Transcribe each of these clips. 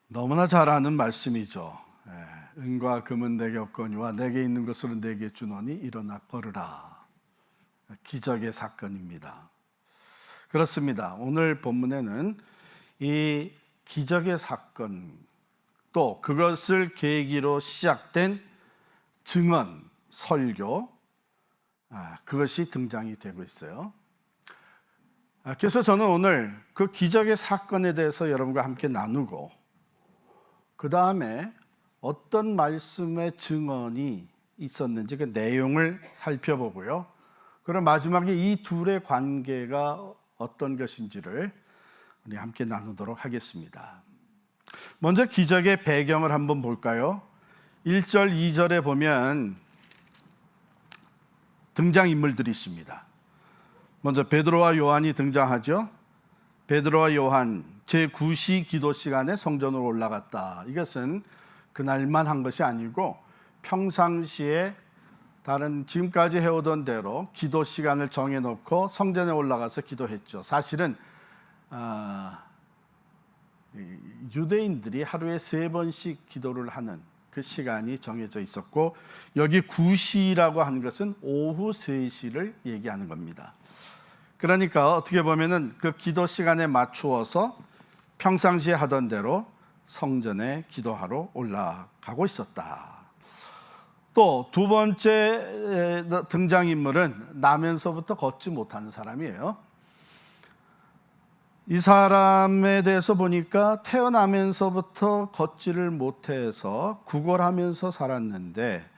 너무나 잘 아는 말씀이죠. 은과 금은 내게 없거니와 내게 있는 것으로 내게 주노니 일어나 걸으라. 기적의 사건입니다. 그렇습니다. 오늘 본문에는 이 기적의 사건, 또 그것을 계기로 시작된 증언, 설교, 그것이 등장이 되고 있어요. 그래서 저는 오늘 그 기적의 사건에 대해서 여러분과 함께 나누고, 그 다음에 어떤 말씀의 증언이 있었는지 그 내용을 살펴보고요. 그럼 마지막에 이 둘의 관계가 어떤 것인지를 우리 함께 나누도록 하겠습니다. 먼저 기적의 배경을 한번 볼까요? 1절, 2절에 보면 등장인물들이 있습니다. 먼저 베드로와 요한이 등장하죠. 베드로와 요한 제9시 기도 시간에 성전으로 올라갔다. 이것은 그날만 한 것이 아니고 평상시에 다른 지금까지 해오던 대로 기도 시간을 정해놓고 성전에 올라가서 기도했죠. 사실은 유대인들이 하루에 3번씩 기도를 하는 그 시간이 정해져 있었고, 여기 9시라고 하는 것은 오후 3시를 얘기하는 겁니다. 그러니까 어떻게 보면은 그 기도 시간에 맞추어서 평상시에 하던 대로 성전에 기도하러 올라가고 있었다. 또 두 번째 등장인물은 나면서부터 걷지 못하는 사람이에요. 이 사람에 대해서 보니까 태어나면서부터 걷지를 못해서 구걸하면서 살았는데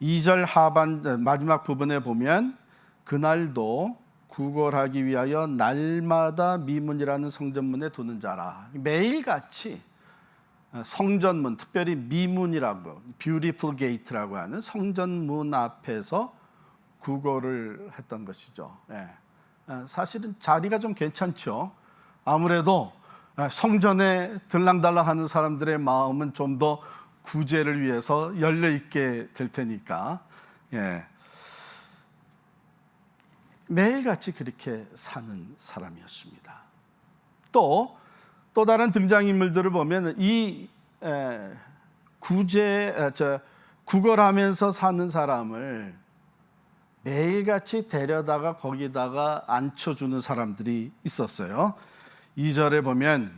2절 하반 마지막 부분에 보면 그날도 구걸하기 위하여 날마다 미문이라는 성전문에 두는 자라. 매일같이 성전문, 특별히 미문이라고 뷰티풀 게이트라고 하는 성전문 앞에서 구걸을 했던 것이죠. 사실은 자리가 좀 괜찮죠. 아무래도 성전에 들랑달랑하는 사람들의 마음은 좀 더 구제를 위해서 열려있게 될 테니까 매일같이 그렇게 사는 사람이었습니다. 또 다른 등장인물들을 보면 이 구걸하면서 사는 사람을 매일같이 데려다가 거기다가 앉혀주는 사람들이 있었어요. 2절에 보면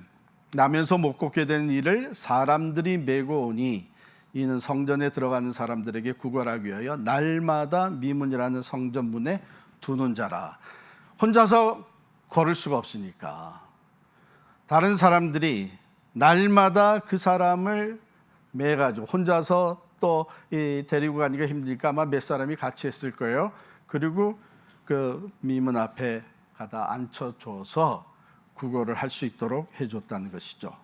나면서 못 걷게 된 이를 사람들이 메고 오니 이는 성전에 들어가는 사람들에게 구걸하기 위하여 날마다 미문이라는 성전문에 두는 자라. 혼자서 걸을 수가 없으니까 다른 사람들이 날마다 그 사람을 매가지고, 혼자서 또 데리고 가기가 힘드니까 아마 몇 사람이 같이 했을 거예요. 그리고 그 미문 앞에 가다 앉혀줘서 구걸을 할 수 있도록 해줬다는 것이죠.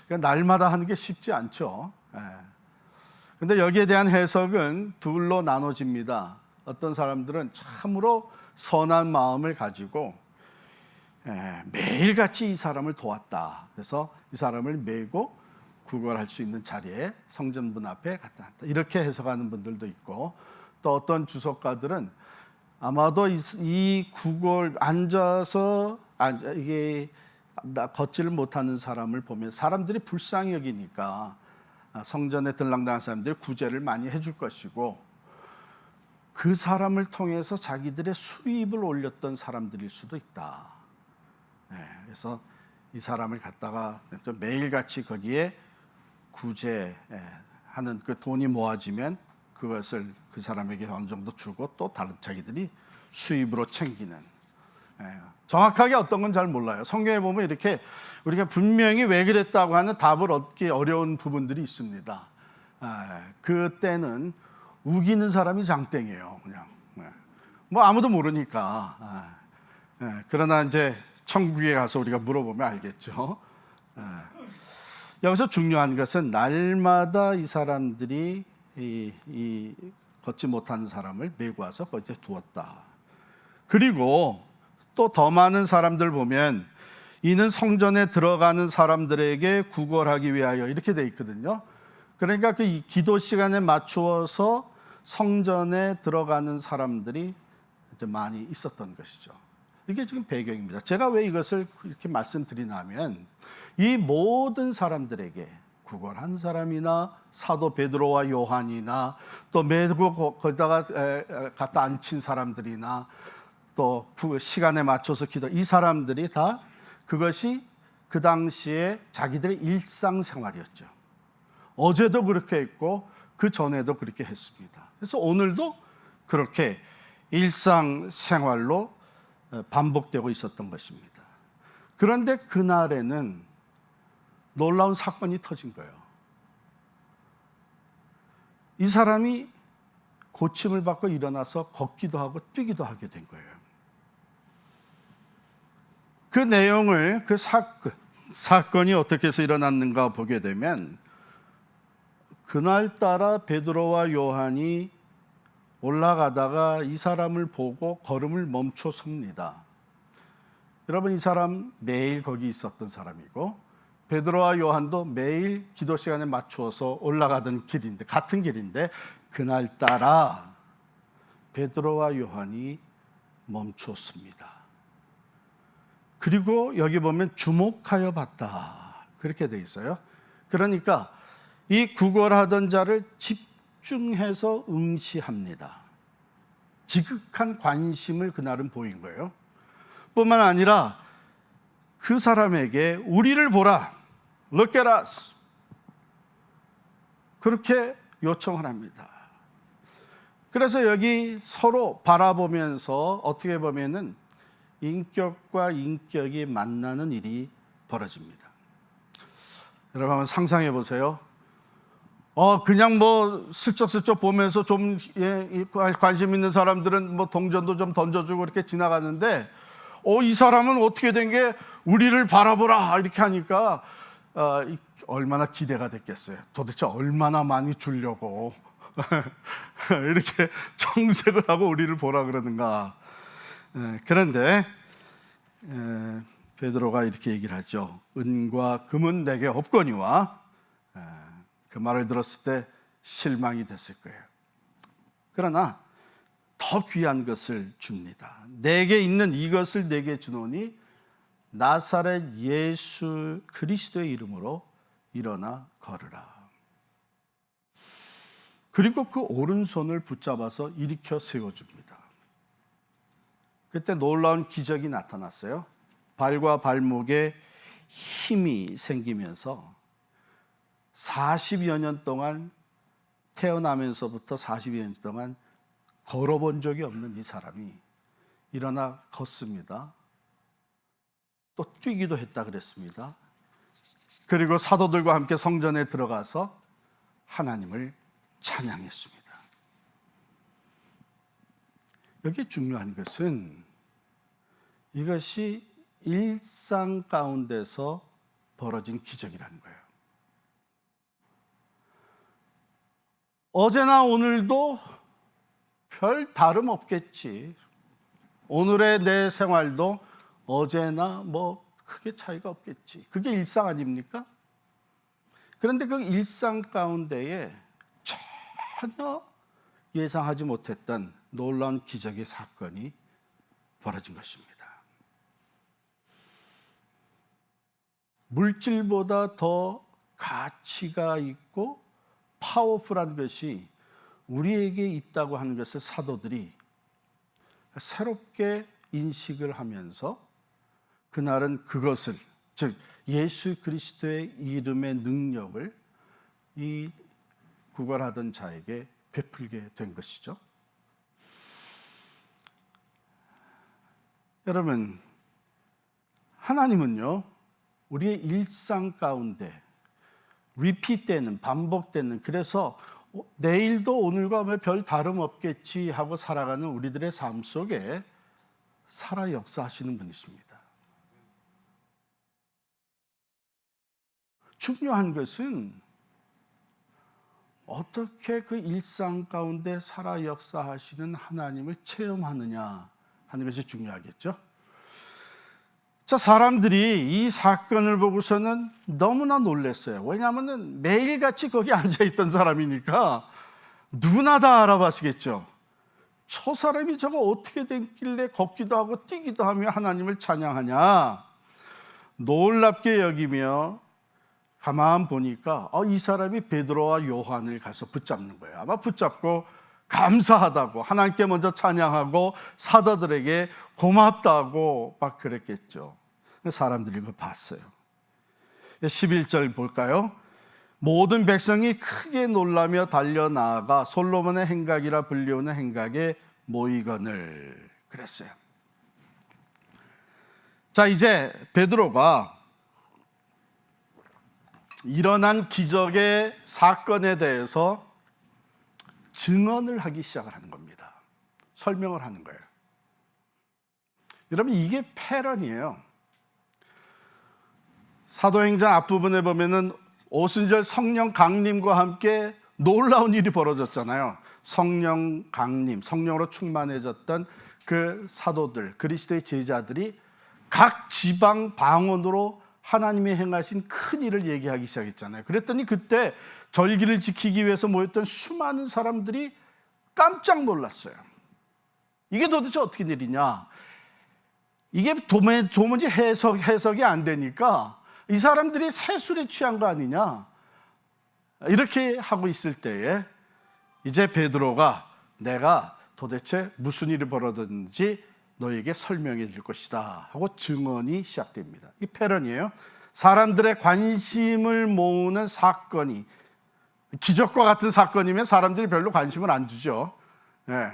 그러니까 날마다 하는 게 쉽지 않죠. 근데 여기에 대한 해석은 둘로 나눠집니다. 어떤 사람들은 참으로 선한 마음을 가지고 매일같이 이 사람을 도왔다. 그래서 이 사람을 메고 구걸할 수 있는 자리에 성전문 앞에 갖다 놨다. 이렇게 해석하는 분들도 있고, 또 어떤 주석가들은 아마도 이 구걸 앉아서 이게 걷지를 못하는 사람을 보면 사람들이 불쌍히 여기니까 성전에 들락날락한 사람들이 구제를 많이 해줄 것이고, 그 사람을 통해서 자기들의 수입을 올렸던 사람들일 수도 있다. 그래서 이 사람을 갖다가 매일같이 거기에 구제하는 그 돈이 모아지면 그것을 그 사람에게 어느 정도 주고 또 다른 자기들이 수입으로 챙기는. 정확하게 어떤 건 잘 몰라요. 성경에 보면 이렇게 우리가 분명히 왜 그랬다고 하는 답을 얻기 어려운 부분들이 있습니다. 그때는 우기는 사람이 장땡이에요. 그냥 뭐 아무도 모르니까. 그러나 이제 천국에 가서 우리가 물어보면 알겠죠. 여기서 중요한 것은 날마다 이 사람들이 이 걷지 못하는 사람을 메고 와서 거기에 두었다. 그리고 또 더 많은 사람들 보면 이는 성전에 들어가는 사람들에게 구걸하기 위하여 이렇게 돼 있거든요. 그러니까 그 기도 시간에 맞추어서 성전에 들어가는 사람들이 많이 있었던 것이죠. 이게 지금 배경입니다. 제가 왜 이것을 이렇게 말씀드리냐면 이 모든 사람들에게 구걸한 사람이나 사도 베드로와 요한이나 또 메고 거기다가 갖다 앉힌 사람들이나 또 그 시간에 맞춰서 이 사람들이 다 그것이 그 당시에 자기들의 일상생활이었죠. 어제도 그렇게 했고 그 전에도 그렇게 했습니다. 그래서 오늘도 그렇게 일상생활로 반복되고 있었던 것입니다. 그런데 그날에는 놀라운 사건이 터진 거예요. 이 사람이 고침을 받고 일어나서 걷기도 하고 뛰기도 하게 된 거예요. 그 내용을, 그 사건이 어떻게 해서 일어났는가 보게 되면, 그날따라 베드로와 요한이 올라가다가 이 사람을 보고 걸음을 멈춰 섭니다. 여러분, 이 사람 매일 거기 있었던 사람이고 베드로와 요한도 매일 기도 시간에 맞추어서 올라가던 길인데, 같은 길인데 그날따라 베드로와 요한이 멈췄습니다. 그리고 여기 보면 주목하여 봤다, 그렇게 돼 있어요. 그러니까 이 구걸하던 자를 집중해서 응시합니다. 지극한 관심을 그날은 보인 거예요. 뿐만 아니라 그 사람에게 우리를 보라, look at us, 그렇게 요청을 합니다. 그래서 여기 서로 바라보면서 어떻게 보면은 인격과 인격이 만나는 일이 벌어집니다. 여러분 한번 상상해 보세요. 그냥 뭐 슬쩍슬쩍 보면서 좀 관심 있는 사람들은 뭐 동전도 좀 던져주고 이렇게 지나가는데, 이 사람은 어떻게 된 게 우리를 바라보라 이렇게 하니까 얼마나 기대가 됐겠어요. 도대체 얼마나 많이 주려고 이렇게 정색을 하고 우리를 보라 그러는가. 그런데 베드로가 이렇게 얘기를 하죠. 은과 금은 내게 없거니와. 그 말을 들었을 때 실망이 됐을 거예요. 그러나 더 귀한 것을 줍니다. 내게 있는 이것을 내게 주노니 나사렛 예수 그리스도의 이름으로 일어나 걸으라. 그리고 그 오른손을 붙잡아서 일으켜 세워줍니다. 그때 놀라운 기적이 나타났어요. 발과 발목에 힘이 생기면서 40여 년 동안, 태어나면서부터 40여 년 동안 걸어본 적이 없는 이 사람이 일어나 걷습니다. 또 뛰기도 했다 그랬습니다. 그리고 사도들과 함께 성전에 들어가서 하나님을 찬양했습니다. 여기 중요한 것은 이것이 일상 가운데서 벌어진 기적이라는 거예요. 어제나 오늘도 별 다름 없겠지. 오늘의 내 생활도 어제나 뭐 크게 차이가 없겠지. 그게 일상 아닙니까? 그런데 그 일상 가운데에 전혀 예상하지 못했던 놀라운 기적의 사건이 벌어진 것입니다. 물질보다 더 가치가 있고 파워풀한 것이 우리에게 있다고 하는 것을 사도들이 새롭게 인식을 하면서 그날은 그것을, 즉 예수 그리스도의 이름의 능력을 이 구걸하던 자에게 베풀게 된 것이죠. 여러분, 하나님은요, 우리의 일상 가운데 리피트되는, 반복되는, 그래서 내일도 오늘과 별 다름없겠지 하고 살아가는 우리들의 삶 속에 살아 역사하시는 분이십니다. 중요한 것은 어떻게 그 일상 가운데 살아 역사하시는 하나님을 체험하느냐 하는 것이 중요하겠죠. 자, 사람들이 이 사건을 보고서는 너무나 놀랐어요. 왜냐하면 매일같이 거기 앉아있던 사람이니까 누구나 다 알아봤겠죠. 저 사람이 저거 어떻게 됐길래 걷기도 하고 뛰기도 하며 하나님을 찬양하냐. 놀랍게 여기며 가만 보니까 이 사람이 베드로와 요한을 가서 붙잡는 거예요. 아마 붙잡고 감사하다고, 하나님께 먼저 찬양하고 사도들에게 고맙다고 막 그랬겠죠. 사람들이 그걸 봤어요. 11절 볼까요? 모든 백성이 크게 놀라며 달려나아가 솔로몬의 행각이라 불리우는 행각에 모이거늘 그랬어요. 자, 이제 베드로가 일어난 기적의 사건에 대해서 증언을 하기 시작을 하는 겁니다. 설명을 하는 거예요. 여러분, 이게 패런이에요. 사도행전 앞부분에 보면은 오순절 성령 강림과 함께 놀라운 일이 벌어졌잖아요. 성령 강림, 성령으로 충만해졌던 그 사도들, 그리스도의 제자들이 각 지방 방언으로 하나님이 행하신 큰 일을 얘기하기 시작했잖아요. 그랬더니 그때 절기를 지키기 위해서 모였던 수많은 사람들이 깜짝 놀랐어요. 이게 도대체 어떻게 일이냐? 이게 도무지 해석이 안 되니까 이 사람들이 새술에 취한 거 아니냐? 이렇게 하고 있을 때에 이제 베드로가 내가 도대체 무슨 일이 벌어졌는지 너에게 설명해 줄 것이다 하고 증언이 시작됩니다. 이 패런이에요. 사람들의 관심을 모으는 사건이, 기적과 같은 사건이면 사람들이 별로 관심을 안 두죠. 예.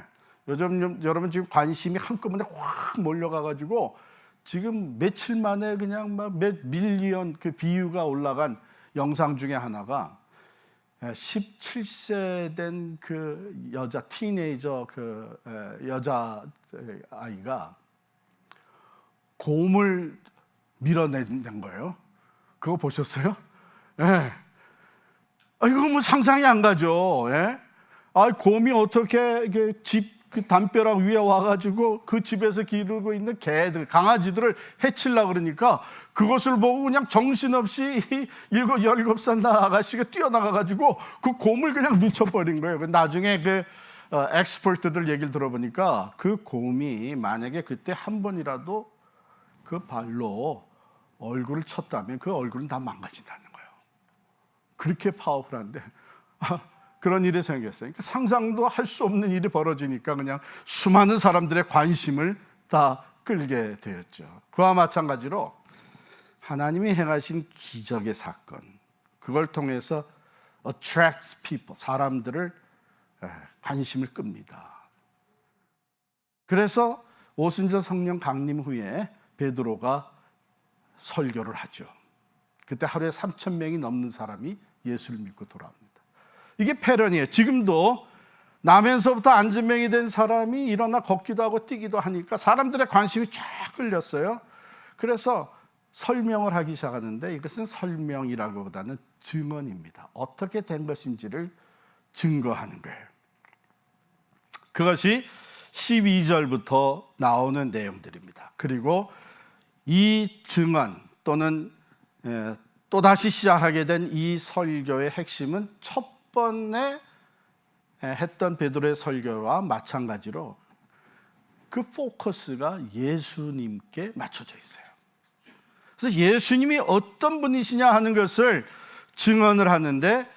요즘 여러분 지금 관심이 한꺼번에 확 몰려가가지고 지금 며칠 만에 그냥 막 몇 밀리언 그 비유가 올라간 영상 중에 하나가 17세 된 그 여자 티네이저 그 여자 아이가 곰을 밀어낸 거예요. 그거 보셨어요? 예. 이거 뭐 상상이 안 가죠. 예? 곰이 어떻게 집 그 담벼락 위에 와가지고 그 집에서 기르고 있는 개들, 강아지들을 해치려고 그러니까 그것을 보고 그냥 정신없이 17살 아가씨가 뛰어나가가지고 그 곰을 그냥 밀쳐버린 거예요. 나중에 그 엑스퍼트들 얘기를 들어보니까 그 곰이 만약에 그때 한 번이라도 그 발로 얼굴을 쳤다면 그 얼굴은 다 망가진다는 거예요. 그렇게 파워풀한데 그런 일이 생겼어요. 그러니까 상상도 할 수 없는 일이 벌어지니까 그냥 수많은 사람들의 관심을 다 끌게 되었죠. 그와 마찬가지로 하나님이 행하신 기적의 사건, 그걸 통해서 attracts people, 사람들을 관심을 끕니다. 그래서 오순절 성령 강림 후에 베드로가 설교를 하죠. 그때 하루에 3,000명이 넘는 사람이 예수를 믿고 돌아옵니다. 이게 패런이에요. 지금도 나면서부터 안진병이 된 사람이 일어나 걷기도 하고 뛰기도 하니까 사람들의 관심이 쫙 끌렸어요. 그래서 설명을 하기 시작하는데 이것은 설명이라기보다는 증언입니다. 어떻게 된 것인지를 증거하는 거예요. 그것이 12절부터 나오는 내용들입니다. 그리고 이 증언 또는 또다시 시작하게 된 이 설교의 핵심은 첫 번에 했던 베드로의 설교와 마찬가지로 그 포커스가 예수님께 맞춰져 있어요. 그래서 예수님이 어떤 분이시냐 하는 것을 증언을 하는데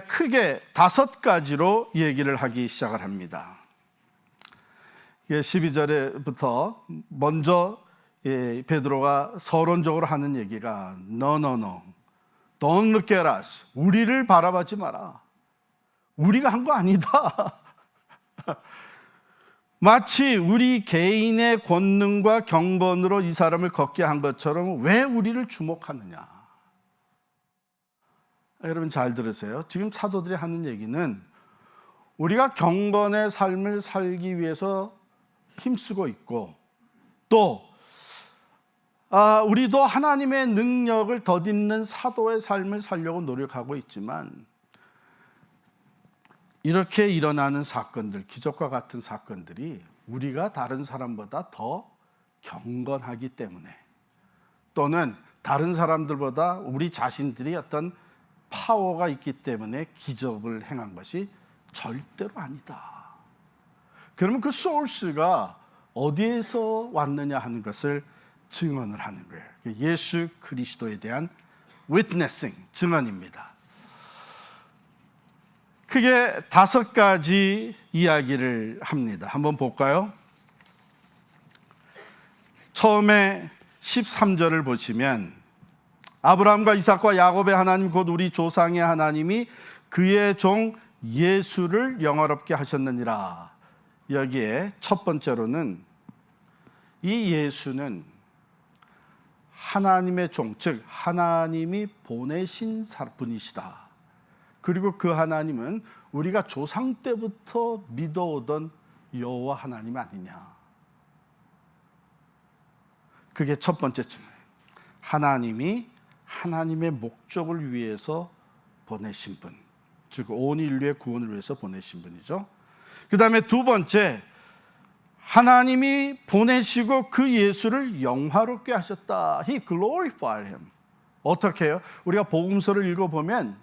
크게 5가지로 얘기를 하기 시작을 합니다. 12절에부터 먼저 베드로가 서론적으로 하는 얘기가 No, don't look at us. 우리를 바라보지 마라. 우리가 한 거 아니다. 마치 우리 개인의 권능과 경건으로 이 사람을 걷게 한 것처럼 왜 우리를 주목하느냐. 여러분 잘 들으세요. 지금 사도들이 하는 얘기는 우리가 경건의 삶을 살기 위해서 힘쓰고 있고 또 우리도 하나님의 능력을 덧입는 사도의 삶을 살려고 노력하고 있지만 이렇게 일어나는 사건들, 기적과 같은 사건들이 우리가 다른 사람보다 더 경건하기 때문에 또는 다른 사람들보다 우리 자신들이 어떤 파워가 있기 때문에 기적을 행한 것이 절대로 아니다. 그러면 그 소스가 어디에서 왔느냐 하는 것을 증언을 하는 거예요. 예수 그리스도에 대한 witnessing, 증언입니다. 크게 5가지 이야기를 합니다. 한번 볼까요? 처음에 13절을 보시면 아브라함과 이삭과 야곱의 하나님 곧 우리 조상의 하나님이 그의 종 예수를 영화롭게 하셨느니라. 여기에 첫 번째로는 이 예수는 하나님의 종, 즉 하나님이 보내신 분이시다. 그리고 그 하나님은 우리가 조상 때부터 믿어오던 여호와 하나님 아니냐. 그게 첫 번째 증거예요. 하나님이 하나님의 목적을 위해서 보내신 분, 즉 온 인류의 구원을 위해서 보내신 분이죠. 그 다음에 두 번째, 하나님이 보내시고 그 예수를 영화롭게 하셨다. He glorified him. 어떻게 해요? 우리가 복음서를 읽어보면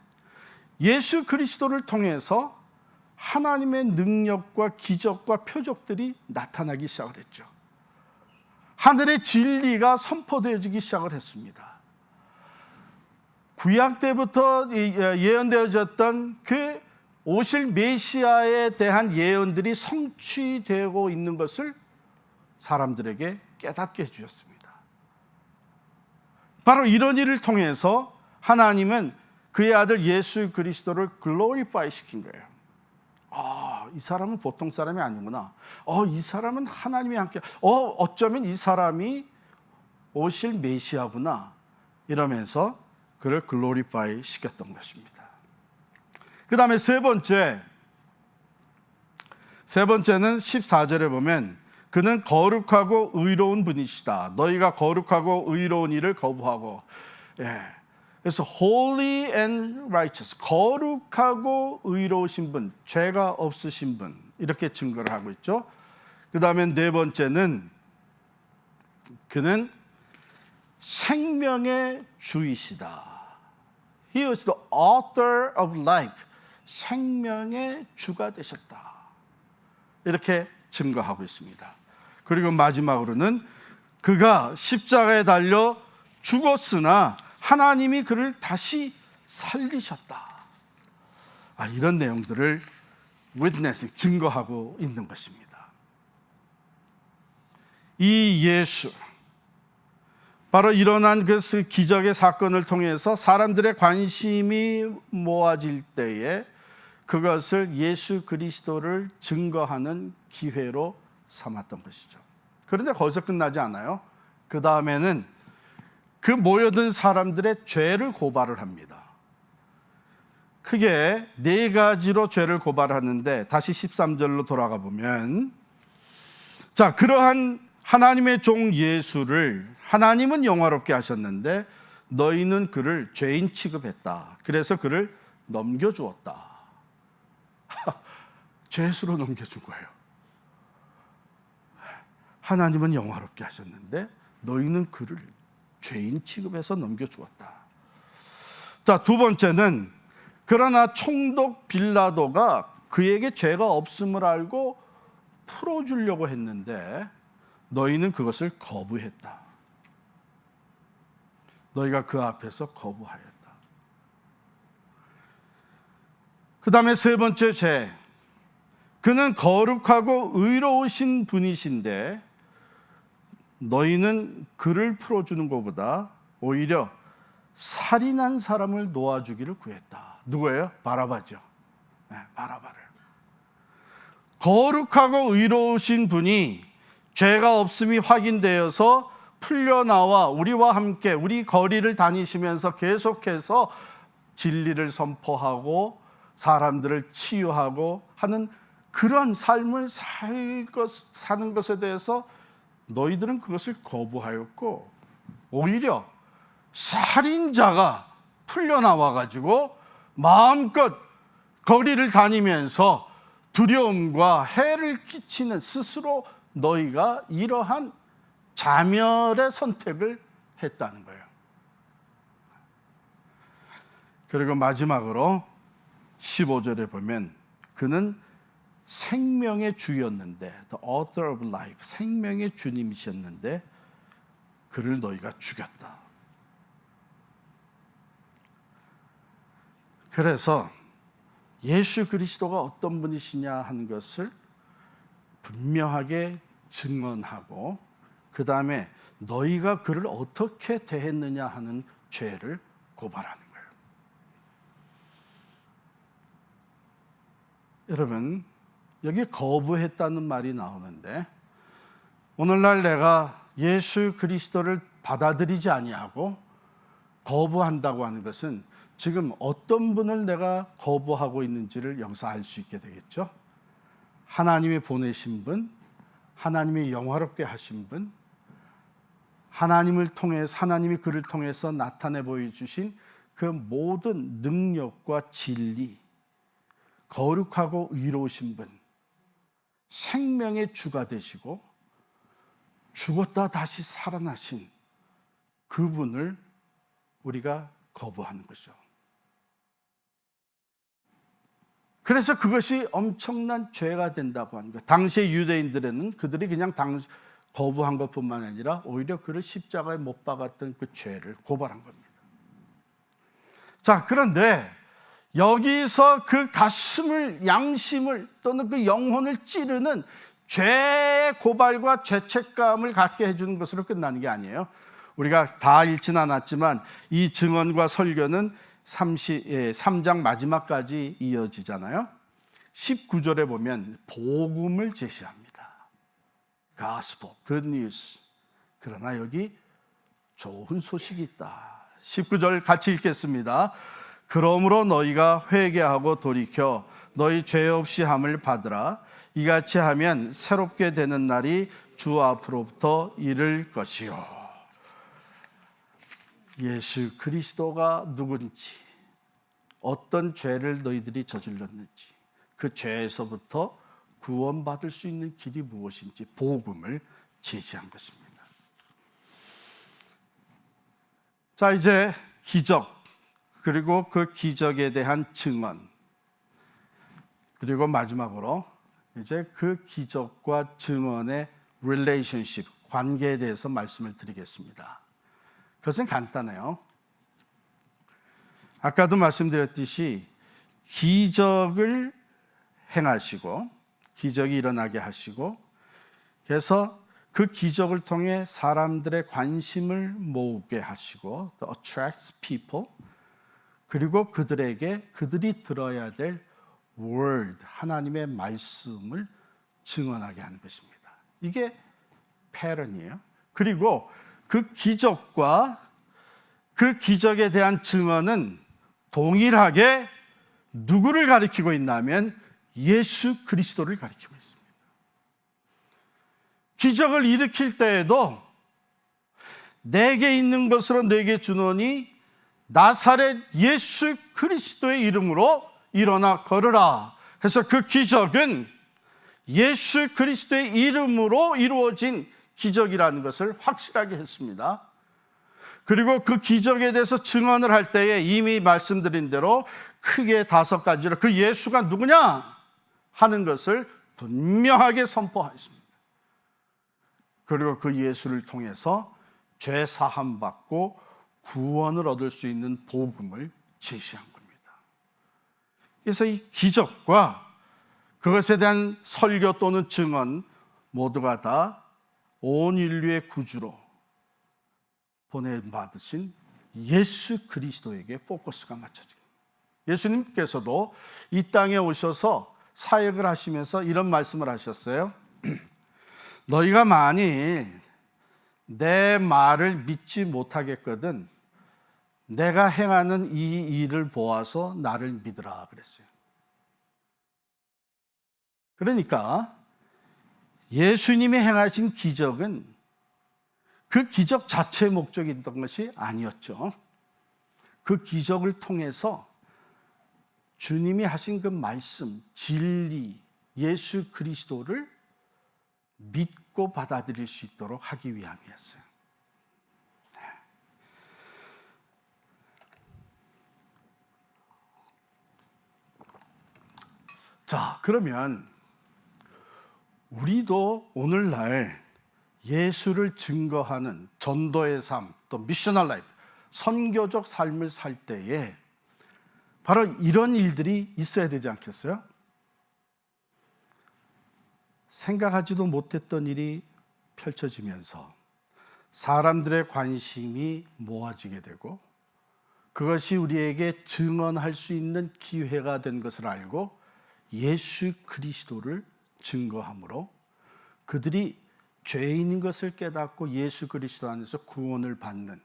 예수 그리스도를 통해서 하나님의 능력과 기적과 표적들이 나타나기 시작을 했죠. 하늘의 진리가 선포되어지기 시작을 했습니다. 구약 때부터 예언되어졌던 그 오실 메시아에 대한 예언들이 성취되고 있는 것을 사람들에게 깨닫게 해주셨습니다. 바로 이런 일을 통해서 하나님은 그의 아들 예수 그리스도를 글로리파이 시킨 거예요. 이 사람은 보통 사람이 아니구나. 이 사람은 하나님이 함께. 어쩌면 이 사람이 오실 메시아구나. 이러면서 그를 글로리파이 시켰던 것입니다. 그 다음에 세 번째는 14절에 보면 그는 거룩하고 의로운 분이시다. 너희가 거룩하고 의로운 일을 거부하고. 그래서 holy and righteous, 거룩하고 의로우신 분, 죄가 없으신 분, 이렇게 증거를 하고 있죠. 그 다음에 네 번째는 그는 생명의 주이시다. He was the author of life. 생명의 주가 되셨다. 이렇게 증거하고 있습니다. 그리고 마지막으로는 그가 십자가에 달려 죽었으나 하나님이 그를 다시 살리셨다. 이런 내용들을 witnessing, 증거하고 있는 것입니다. 이 예수, 바로 일어난 그 기적의 사건을 통해서 사람들의 관심이 모아질 때에 그것을 예수 그리스도를 증거하는 기회로 삼았던 것이죠. 그런데 거기서 끝나지 않아요. 그 다음에는 그 모여든 사람들의 죄를 고발을 합니다. 크게 4가지로 죄를 고발하는데 다시 13절로 돌아가 보면 그러한 하나님의 종 예수를 하나님은 영화롭게 하셨는데 너희는 그를 죄인 취급했다. 그래서 그를 넘겨주었다. 죄수로 넘겨준 거예요. 하나님은 영화롭게 하셨는데 너희는 그를 죄인 취급해서 넘겨주었다. 두 번째는 그러나 총독 빌라도가 그에게 죄가 없음을 알고 풀어주려고 했는데 너희는 그것을 거부했다. 너희가 그 앞에서 거부하였다. 그 다음에 세 번째 죄, 그는 거룩하고 의로우신 분이신데 너희는 그를 풀어주는 것보다 오히려 살인한 사람을 놓아주기를 구했다. 누구예요? 바라바죠. 바라바를. 거룩하고 의로우신 분이 죄가 없음이 확인되어서 풀려나와 우리와 함께 우리 거리를 다니시면서 계속해서 진리를 선포하고 사람들을 치유하고 하는 그런 삶을 사는 것에 대해서 너희들은 그것을 거부하였고 오히려 살인자가 풀려나와가지고 마음껏 거리를 다니면서 두려움과 해를 끼치는 스스로 너희가 이러한 자멸의 선택을 했다는 거예요. 그리고 마지막으로 15절에 보면 그는 생명의 주였는데 The author of life, 생명의 주님이셨는데 그를 너희가 죽였다. 그래서 예수 그리스도가 어떤 분이시냐 하는 것을 분명하게 증언하고 그 다음에 너희가 그를 어떻게 대했느냐 하는 죄를 고발하는 거예요. 여러분, 여기 거부했다는 말이 나오는데 오늘날 내가 예수 그리스도를 받아들이지 아니하고 거부한다고 하는 것은 지금 어떤 분을 내가 거부하고 있는지를 여기서 알 수 있게 되겠죠. 하나님이 보내신 분, 하나님이 영화롭게 하신 분, 하나님이 그를 통해서 나타내 보여주신 그 모든 능력과 진리, 거룩하고 의로우신 분, 생명의 주가 되시고 죽었다 다시 살아나신 그분을 우리가 거부하는 거죠. 그래서 그것이 엄청난 죄가 된다고 하는 거예요. 당시의 유대인들은 그들이 그냥 거부한 것뿐만 아니라 오히려 그를 십자가에 못 박았던 그 죄를 고발한 겁니다. 자, 그런데 여기서 그 가슴을, 양심을 또는 그 영혼을 찌르는 죄 고발과 죄책감을 갖게 해주는 것으로 끝나는 게 아니에요. 우리가 다 읽진 않았지만 이 증언과 설교는 3장 마지막까지 이어지잖아요. 19절에 보면 복음을 제시합니다. Gospel, good news. 그러나 여기 좋은 소식이 있다. 19절 같이 읽겠습니다. 그러므로 너희가 회개하고 돌이켜 너희 죄 없이 함을 받으라. 이같이 하면 새롭게 되는 날이 주 앞으로부터 이를 것이요. 예수 그리스도가 누군지, 어떤 죄를 너희들이 저질렀는지, 그 죄에서부터 구원받을 수 있는 길이 무엇인지 복음을 제시한 것입니다. 자, 이제 기적, 그리고 그 기적에 대한 증언, 그리고 마지막으로 이제 그 기적과 증언의 relationship, 관계에 대해서 말씀을 드리겠습니다. 그것은 간단해요. 아까도 말씀드렸듯이 기적을 행하시고 기적이 일어나게 하시고 그래서 그 기적을 통해 사람들의 관심을 모으게 하시고 to attract people, 그리고 그들이 들어야 될 word, 하나님의 말씀을 증언하게 하는 것입니다. 이게 패턴이에요. 그리고 그 기적과 그 기적에 대한 증언은 동일하게 누구를 가리키고 있냐면 예수 그리스도를 가리키고 있습니다. 기적을 일으킬 때에도 내게 있는 것으로 내게 주노니 나사렛 예수 그리스도의 이름으로 일어나 걸으라. 그래서 그 기적은 예수 그리스도의 이름으로 이루어진 기적이라는 것을 확실하게 했습니다. 그리고 그 기적에 대해서 증언을 할 때에 이미 말씀드린 대로 크게 5가지로 그 예수가 누구냐 하는 것을 분명하게 선포했습니다. 그리고 그 예수를 통해서 죄 사함 받고 구원을 얻을 수 있는 복음을 제시한 겁니다. 그래서 이 기적과 그것에 대한 설교 또는 증언 모두가 다 온 인류의 구주로 보내받으신 예수 그리스도에게 포커스가 맞춰집니다. 예수님께서도 이 땅에 오셔서 사역을 하시면서 이런 말씀을 하셨어요. 너희가 만일 내 말을 믿지 못하겠거든 내가 행하는 이 일을 보아서 나를 믿으라 그랬어요. 그러니까 예수님이 행하신 기적은 그 기적 자체의 목적이 있던 것이 아니었죠. 그 기적을 통해서 주님이 하신 그 말씀, 진리, 예수 그리스도를 믿고 받아들일 수 있도록 하기 위함이었어요. 자, 그러면 우리도 오늘날 예수를 증거하는 전도의 삶, 또 미셔널 라이프, 선교적 삶을 살 때에 바로 이런 일들이 있어야 되지 않겠어요? 생각하지도 못했던 일이 펼쳐지면서 사람들의 관심이 모아지게 되고 그것이 우리에게 증언할 수 있는 기회가 된 것을 알고 예수 그리스도를 증거함으로 그들이 죄인인 것을 깨닫고 예수 그리스도 안에서 구원을 받는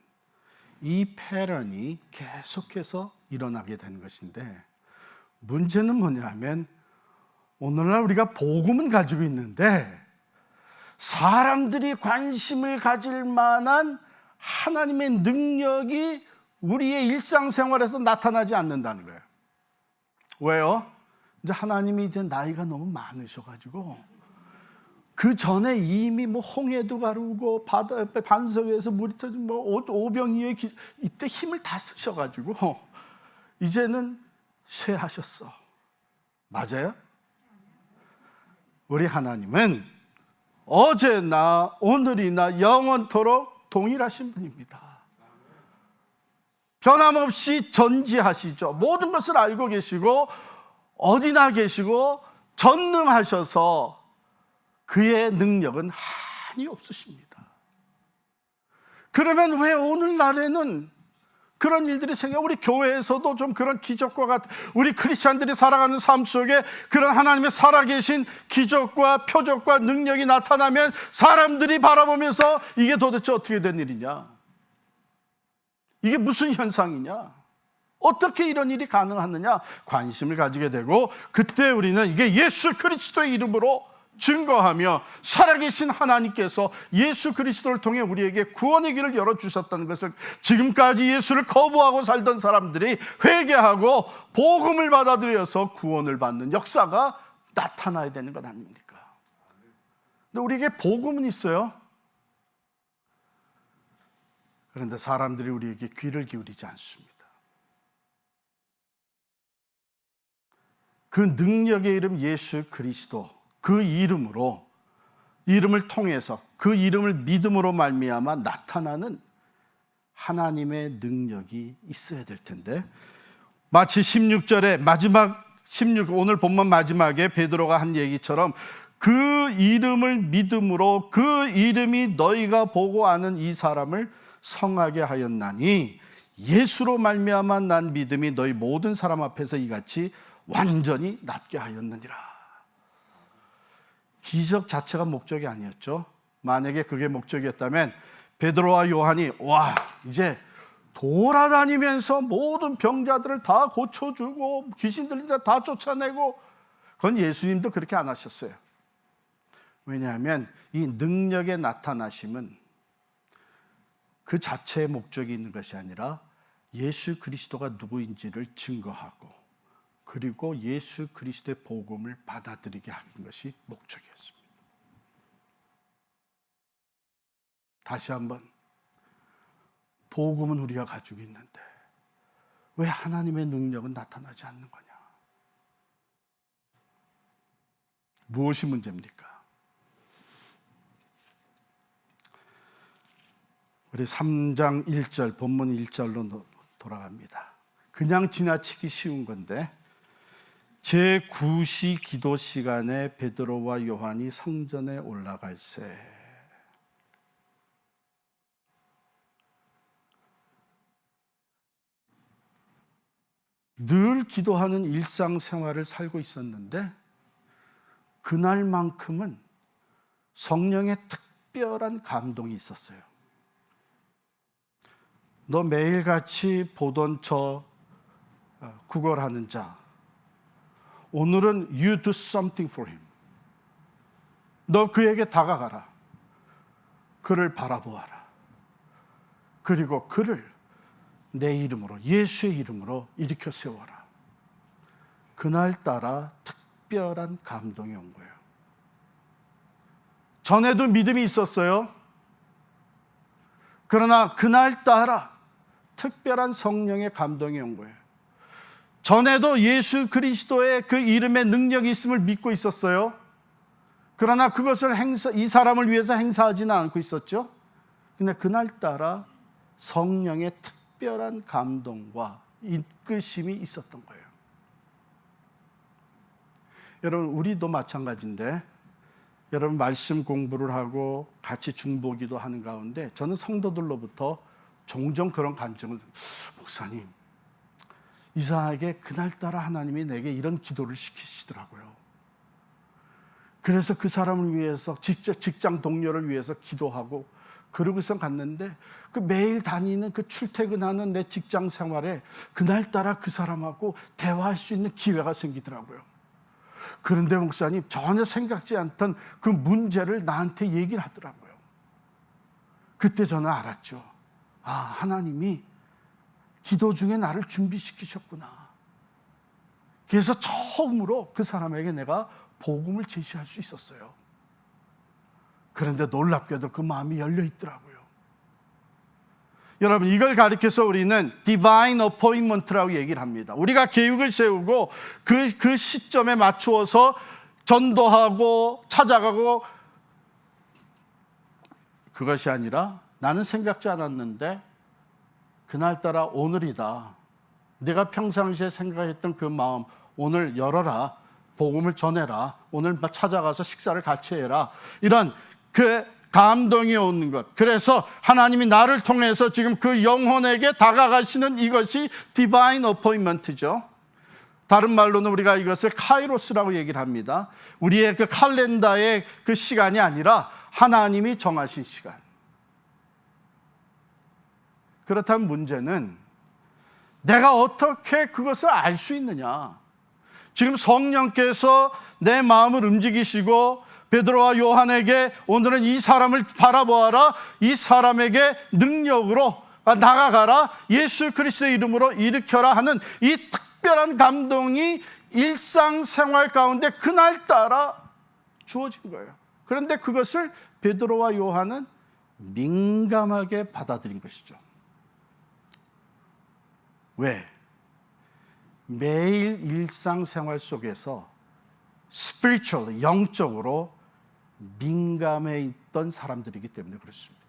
이 패런이 계속해서 일어나게 된 것인데, 문제는 뭐냐면 오늘날 우리가 복음은 가지고 있는데 사람들이 관심을 가질 만한 하나님의 능력이 우리의 일상생활에서 나타나지 않는다는 거예요. 왜요? 이제 하나님이 이제 나이가 너무 많으셔가지고 그 전에 이미 뭐 홍해도 가르고 바다 옆에 반석에서 물이 터진 뭐 오병이어의 이때 힘을 다 쓰셔가지고 이제는 쇠하셨어. 맞아요? 우리 하나님은 어제나 오늘이나 영원토록 동일하신 분입니다. 변함없이 전지하시죠. 모든 것을 알고 계시고 어디나 계시고 전능하셔서 그의 능력은 한이 없으십니다. 그러면 왜 오늘날에는 그런 일들이 우리 교회에서도 좀 그런 기적과 같은, 우리 크리스찬들이 살아가는 삶 속에 그런 하나님의 살아계신 기적과 표적과 능력이 나타나면 사람들이 바라보면서 이게 도대체 어떻게 된 일이냐, 이게 무슨 현상이냐, 어떻게 이런 일이 가능하느냐 관심을 가지게 되고, 그때 우리는 이게 예수 그리스도의 이름으로 증거하며 살아계신 하나님께서 예수 그리스도를 통해 우리에게 구원의 길을 열어주셨다는 것을, 지금까지 예수를 거부하고 살던 사람들이 회개하고 복음을 받아들여서 구원을 받는 역사가 나타나야 되는 것 아닙니까? 근데 우리에게 복음은 있어요. 그런데 사람들이 우리에게 귀를 기울이지 않습니다. 그 능력의 이름 예수 그리스도, 그 이름으로, 이름을 통해서, 그 이름을 믿음으로 말미암아 나타나는 하나님의 능력이 있어야 될 텐데, 마치 16절에 마지막 16, 오늘 본문 마지막에 베드로가 한 얘기처럼 그 이름을 믿음으로, 그 이름이 너희가 보고 아는 이 사람을 성하게 하였나니 예수로 말미암아 난 믿음이 너희 모든 사람 앞에서 이같이 완전히 낫게 하였느니라. 기적 자체가 목적이 아니었죠. 만약에 그게 목적이었다면 베드로와 요한이 이제 돌아다니면서 모든 병자들을 다 고쳐주고 귀신들 다 쫓아내고, 그건 예수님도 그렇게 안 하셨어요. 왜냐하면 이 능력의 나타나심은 그 자체의 목적이 있는 것이 아니라 예수 그리스도가 누구인지를 증거하고, 그리고 예수 그리스도의 복음을 받아들이게 하는 것이 목적이었습니다. 다시 한번, 복음은 우리가 가지고 있는데 왜 하나님의 능력은 나타나지 않는 거냐? 무엇이 문제입니까? 우리 3장 1절, 본문 1절로 돌아갑니다. 그냥 지나치기 쉬운 건데, 제9시 기도 시간에 베드로와 요한이 성전에 올라갈새 늘 기도하는 일상생활을 살고 있었는데, 그날만큼은 성령의 특별한 감동이 있었어요. 너 매일같이 보던 저 구걸하는 자, 오늘은 you do something for him. 너 그에게 다가가라. 그를 바라보아라. 그리고 그를 내 이름으로, 예수의 이름으로 일으켜 세워라. 그날따라 특별한 감동이 온 거예요. 전에도 믿음이 있었어요. 그러나 그날따라 특별한 성령의 감동이 온 거예요. 전에도 예수 그리스도의 그 이름의 능력이 있음을 믿고 있었어요. 그러나 그것을 이 사람을 위해서 행사하지는 않고 있었죠. 근데 그날따라 성령의 특별한 감동과 이끄심이 있었던 거예요. 여러분, 우리도 마찬가지인데, 여러분 말씀 공부를 하고 같이 중보기도 하는 가운데 저는 성도들로부터 종종 그런 간증을, 목사님, 이상하게 그날따라 하나님이 내게 이런 기도를 시키시더라고요. 그래서 그 사람을 위해서, 직장 동료를 위해서 기도하고 그러고서 갔는데, 그 매일 다니는 그 출퇴근하는 내 직장 생활에 그날따라 그 사람하고 대화할 수 있는 기회가 생기더라고요. 그런데 목사님, 전혀 생각지 않던 그 문제를 나한테 얘기를 하더라고요. 그때 저는 알았죠. 아, 하나님이 기도 중에 나를 준비시키셨구나. 그래서 처음으로 그 사람에게 내가 복음을 제시할 수 있었어요. 그런데 놀랍게도 그 마음이 열려 있더라고요. 여러분, 이걸 가리켜서 우리는 Divine Appointment라고 얘기를 합니다. 우리가 계획을 세우고 그 시점에 맞추어서 전도하고 찾아가고, 그것이 아니라 나는 생각지 않았는데 그날따라 오늘이다. 내가 평상시에 생각했던 그 마음, 오늘 열어라. 복음을 전해라. 오늘 찾아가서 식사를 같이 해라. 이런 그 감동이 오는 것. 그래서 하나님이 나를 통해서 지금 그 영혼에게 다가가시는 이것이 디바인 어포인먼트죠. 다른 말로는 우리가 이것을 카이로스라고 얘기를 합니다. 우리의 그 칼렌다의 그 시간이 아니라 하나님이 정하신 시간. 그렇다면 문제는 내가 어떻게 그것을 알 수 있느냐. 지금 성령께서 내 마음을 움직이시고 베드로와 요한에게 오늘은 이 사람을 바라보아라. 이 사람에게 능력으로 나가가라. 예수 그리스도의 이름으로 일으켜라 하는 이 특별한 감동이 일상생활 가운데 그날따라 주어진 거예요. 그런데 그것을 베드로와 요한은 민감하게 받아들인 것이죠. 왜? 매일 일상생활 속에서 spiritually, 영적으로 민감해 있던 사람들이기 때문에 그렇습니다.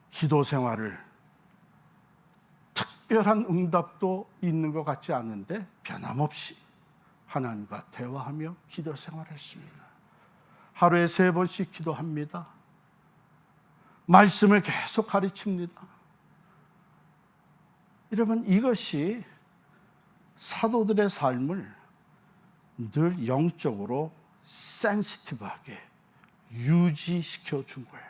기도 생활을 특별한 응답도 있는 것 같지 않은데 변함없이 하나님과 대화하며 기도 생활을 했습니다. 하루에 3번씩 기도합니다. 말씀을 계속 가르칩니다. 여러분, 이것이 사도들의 삶을 늘 영적으로 센시티브하게 유지시켜 준 거예요.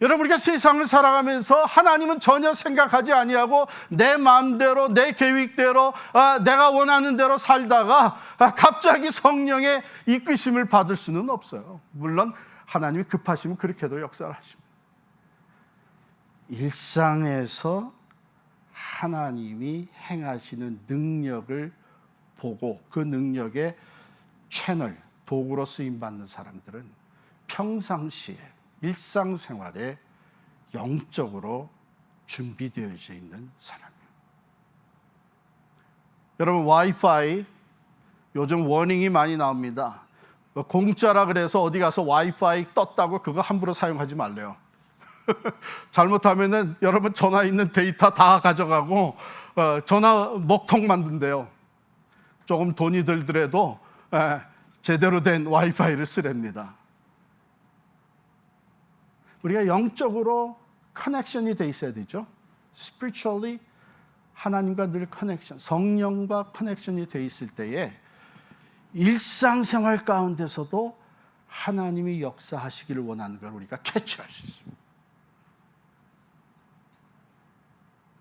여러분, 우리가 세상을 살아가면서 하나님은 전혀 생각하지 아니하고 내 마음대로, 내 계획대로, 내가 원하는 대로 살다가 갑자기 성령의 이끄심을 받을 수는 없어요. 물론 하나님이 급하시면 그렇게도 역사를 하십니다. 일상에서 하나님이 행하시는 능력을 보고 그 능력의 채널, 도구로 쓰임받는 사람들은 평상시에 일상생활에 영적으로 준비되어져 있는 사람이에요. 여러분, 와이파이 요즘 워닝이 많이 나옵니다. 공짜라 그래서 어디 가서 와이파이 떴다고 그거 함부로 사용하지 말래요. 잘못하면은 여러분 전화 있는 데이터 다 가져가고 전화 먹통 만든대요. 조금 돈이 들더라도 제대로 된 와이파이를 쓰랍니다. 우리가 영적으로 커넥션이 돼 있어야 되죠. spiritually 하나님과 늘 커넥션, 성령과 커넥션이 돼 있을 때에 일상생활 가운데서도 하나님이 역사하시기를 원하는 걸 우리가 캐치할 수 있습니다.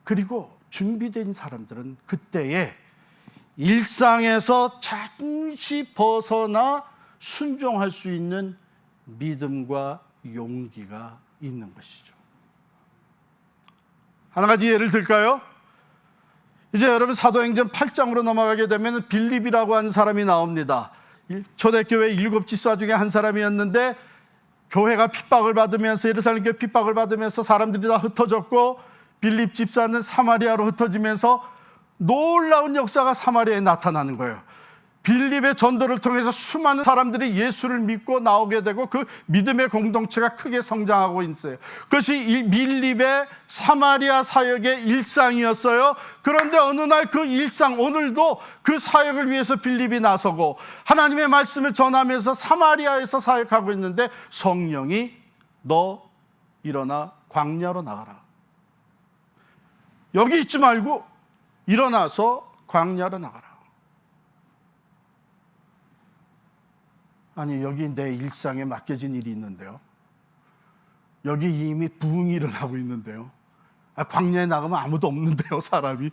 그리고 준비된 사람들은 그때에 일상에서 잠시 벗어나 순종할 수 있는 믿음과 용기가 있는 것이죠. 하나 가지 예를 들까요? 이제 여러분 사도행전 8장으로 넘어가게 되면 빌립이라고 하는 사람이 나옵니다. 초대교회 7지사 중에 한 사람이었는데 교회가 핍박을 받으면서, 예루살렘 교회 핍박을 받으면서 사람들이 다 흩어졌고 빌립 집사는 사마리아로 흩어지면서 놀라운 역사가 사마리아에 나타나는 거예요. 빌립의 전도를 통해서 수많은 사람들이 예수를 믿고 나오게 되고 그 믿음의 공동체가 크게 성장하고 있어요. 그것이 빌립의 사마리아 사역의 일상이었어요. 그런데 어느 날 그 일상, 오늘도 그 사역을 위해서 빌립이 나서고 하나님의 말씀을 전하면서 사마리아에서 사역하고 있는데 성령이 너 일어나 광야로 나가라. 여기 있지 말고 일어나서 광야로 나가라. 아니, 여기 내 일상에 맡겨진 일이 있는데요. 여기 이미 부흥이 일어나고 있는데요. 광야에 나가면 아무도 없는데요, 사람이.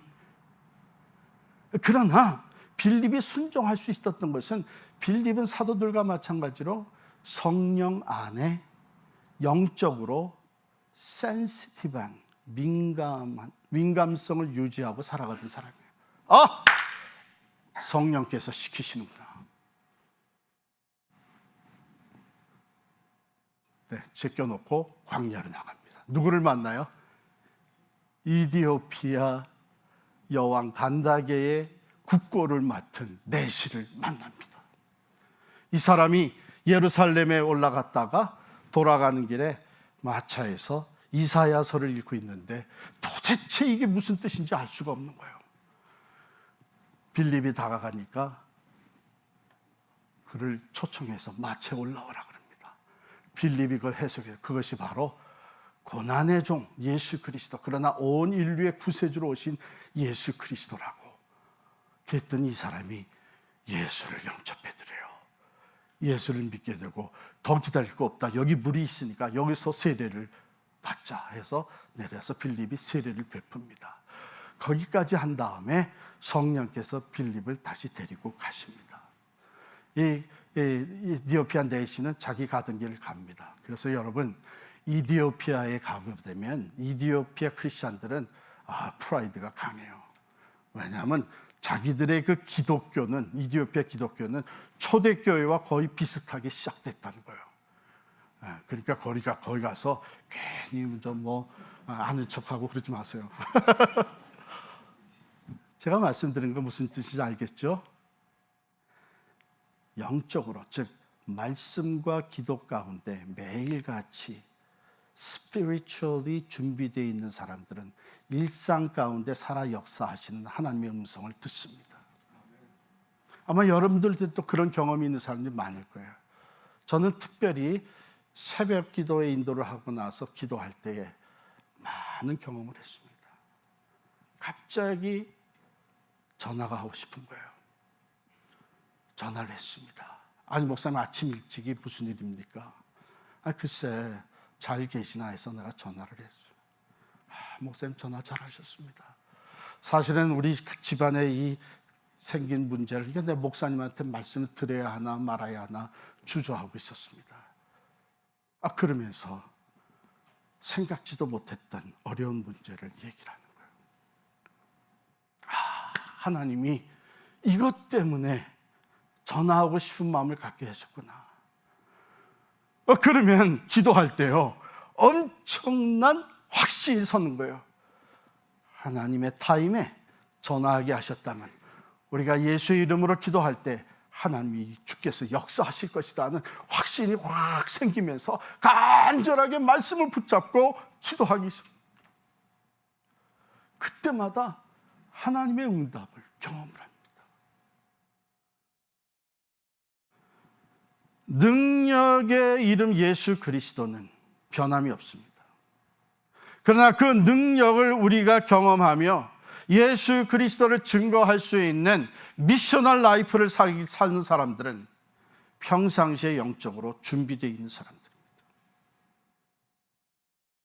그러나 빌립이 순종할 수 있었던 것은 빌립은 사도들과 마찬가지로 성령 안에 영적으로 센시티브한 민감성을 유지하고 살아가던 사람이에요. 성령께서 시키시는구나. 네, 제껴놓고 광야로 나갑니다. 누구를 만나요? 이디오피아 여왕 간다게의 국고를 맡은 내시를 만납니다. 이 사람이 예루살렘에 올라갔다가 돌아가는 길에 마차에서 이사야서를 읽고 있는데 도대체 이게 무슨 뜻인지 알 수가 없는 거예요. 빌립이 다가가니까 그를 초청해서 마차에 올라오라 그럽니다. 빌립이 그걸 해석해요. 그것이 바로 고난의 종 예수 그리스도, 그러나 온 인류의 구세주로 오신 예수 그리스도라고. 그랬더니 이 사람이 예수를 영접해드려요. 예수를 믿게 되고 더 기다릴 거 없다. 여기 물이 있으니까 여기서 세례를 받자 해서 내려서 빌립이 세례를 베풉니다. 거기까지 한 다음에 성령께서 빌립을 다시 데리고 가십니다. 이 이디오피아 내시는 자기 가던 길을 갑니다. 그래서 여러분, 이디오피아에 가게 되면 이디오피아 크리스찬들은 프라이드가 강해요. 왜냐하면 자기들의 그 기독교는, 이디오피아 기독교는 초대교회와 거의 비슷하게 시작됐다는 거예요. 그러니까 거기 가서 괜히 아는 척하고 그러지 마세요. 제가 말씀드린 거 무슨 뜻인지 알겠죠? 영적으로, 즉 말씀과 기도 가운데 매일같이 spiritually 준비되어 있는 사람들은 일상 가운데 살아 역사하시는 하나님의 음성을 듣습니다. 아마 여러분들도 또 그런 경험이 있는 사람들이 많을 거예요. 저는 특별히 새벽 기도에 인도를 하고 나서 기도할 때에 많은 경험을 했습니다. 갑자기 전화가 하고 싶은 거예요. 전화를 했습니다. 아니, 목사님 아침 일찍이 무슨 일입니까? 글쎄 잘 계시나 해서 내가 전화를 했어요. 목사님 전화 잘하셨습니다. 사실은 우리 집안에 이 생긴 문제를 내 목사님한테 말씀을 드려야 하나 말아야 하나 주저하고 있었습니다. 그러면서 생각지도 못했던 어려운 문제를 얘기를 하는 거예요. 하나님이 이것 때문에 전화하고 싶은 마음을 갖게 하셨구나. 그러면 기도할 때요, 엄청난 확신이 서는 거예요. 하나님의 타임에 전화하게 하셨다면 우리가 예수의 이름으로 기도할 때 하나님이 주께서 역사하실 것이다 하는 확신이 확 생기면서 간절하게 말씀을 붙잡고 기도하기 시작합니다. 그때마다 하나님의 응답을 경험을 합니다. 능력의 이름 예수 그리스도는 변함이 없습니다. 그러나 그 능력을 우리가 경험하며 예수 그리스도를 증거할 수 있는 미셔널 라이프를 사는 사람들은 평상시에 영적으로 준비되어 있는 사람들입니다.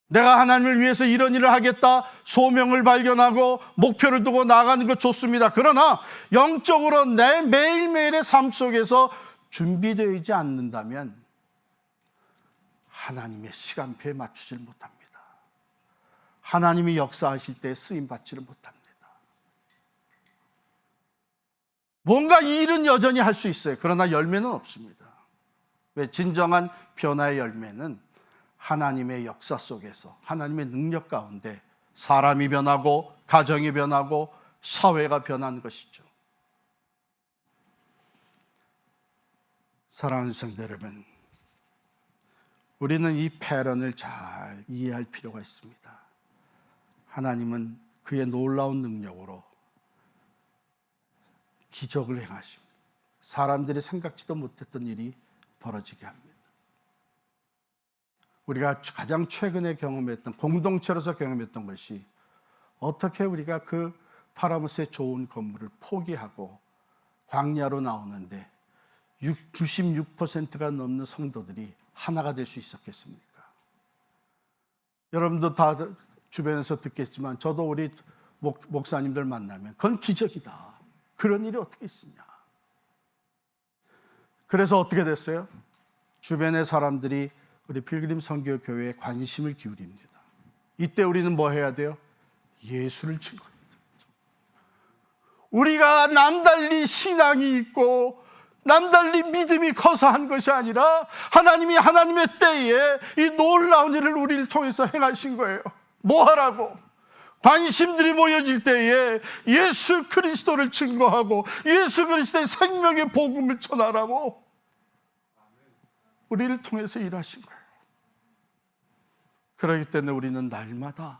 내가 하나님을 위해서 이런 일을 하겠다, 소명을 발견하고 목표를 두고 나가는 것 좋습니다. 그러나 영적으로 내 매일매일의 삶 속에서 준비되어 있지 않는다면 하나님의 시간표에 맞추질 못합니다. 하나님이 역사하실 때 쓰임받지를 못합니다. 뭔가 이 일은 여전히 할 수 있어요. 그러나 열매는 없습니다. 왜? 진정한 변화의 열매는 하나님의 역사 속에서, 하나님의 능력 가운데 사람이 변하고 가정이 변하고 사회가 변하는 것이죠. 사랑하는 성도 여러분, 우리는 이 패런을 잘 이해할 필요가 있습니다. 하나님은 그의 놀라운 능력으로 기적을 행하십니다. 사람들이 생각지도 못했던 일이 벌어지게 합니다. 우리가 가장 최근에 경험했던, 공동체로서 경험했던 것이 어떻게 우리가 그 파라무스의 좋은 건물을 포기하고 광야로 나오는데 96%가 넘는 성도들이 하나가 될 수 있었겠습니까? 여러분도 다 주변에서 듣겠지만 저도 우리 목사님들 만나면 그건 기적이다. 그런 일이 어떻게 있으냐. 그래서 어떻게 됐어요? 주변의 사람들이 우리 필그림 선교교회에 관심을 기울입니다. 이때 우리는 뭐 해야 돼요? 예수를 증거해야 됩니다. 우리가 남달리 신앙이 있고 남달리 믿음이 커서 한 것이 아니라 하나님이 하나님의 때에 이 놀라운 일을 우리를 통해서 행하신 거예요. 뭐 하라고? 관심들이 모여질 때에 예수 그리스도를 증거하고 예수 그리스도의 생명의 복음을 전하라고 우리를 통해서 일하신 거예요. 그렇기 때문에 우리는 날마다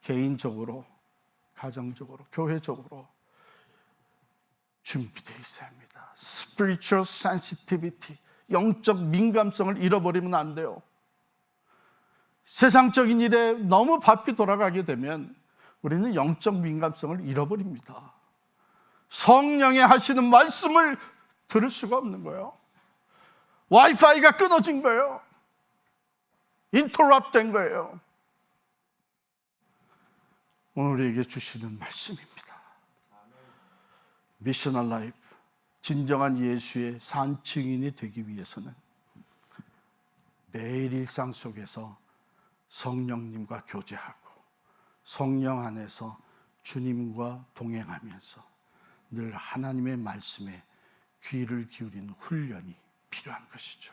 개인적으로, 가정적으로, 교회적으로 준비되어 있어야 합니다. Spiritual sensitivity, 영적 민감성을 잃어버리면 안 돼요. 세상적인 일에 너무 바삐 돌아가게 되면 우리는 영적 민감성을 잃어버립니다. 성령의 하시는 말씀을 들을 수가 없는 거예요. 와이파이가 끊어진 거예요. 인터럽트 된 거예요. 오늘 우리에게 주시는 말씀입니다. 미셔널 라이프, 진정한 예수의 산 증인이 되기 위해서는 매일 일상 속에서 성령님과 교제하고 성령 안에서 주님과 동행하면서 늘 하나님의 말씀에 귀를 기울이는 훈련이 필요한 것이죠.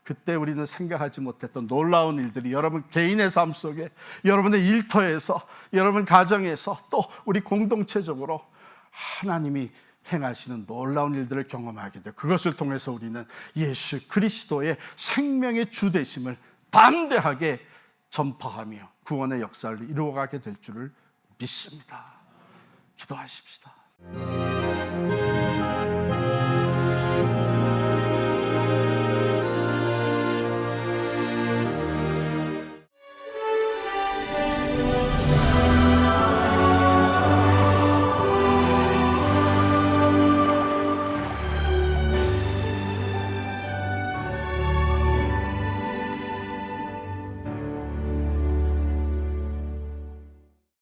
그때 우리는 생각하지 못했던 놀라운 일들이 여러분 개인의 삶 속에, 여러분의 일터에서, 여러분 가정에서, 또 우리 공동체적으로 하나님이 행하시는 놀라운 일들을 경험하게 돼요. 그것을 통해서 우리는 예수 그리스도의 생명의 주 되심을 담대하게 전파하며 구원의 역사를 이루어가게 될 줄을 믿습니다. 기도하십시다.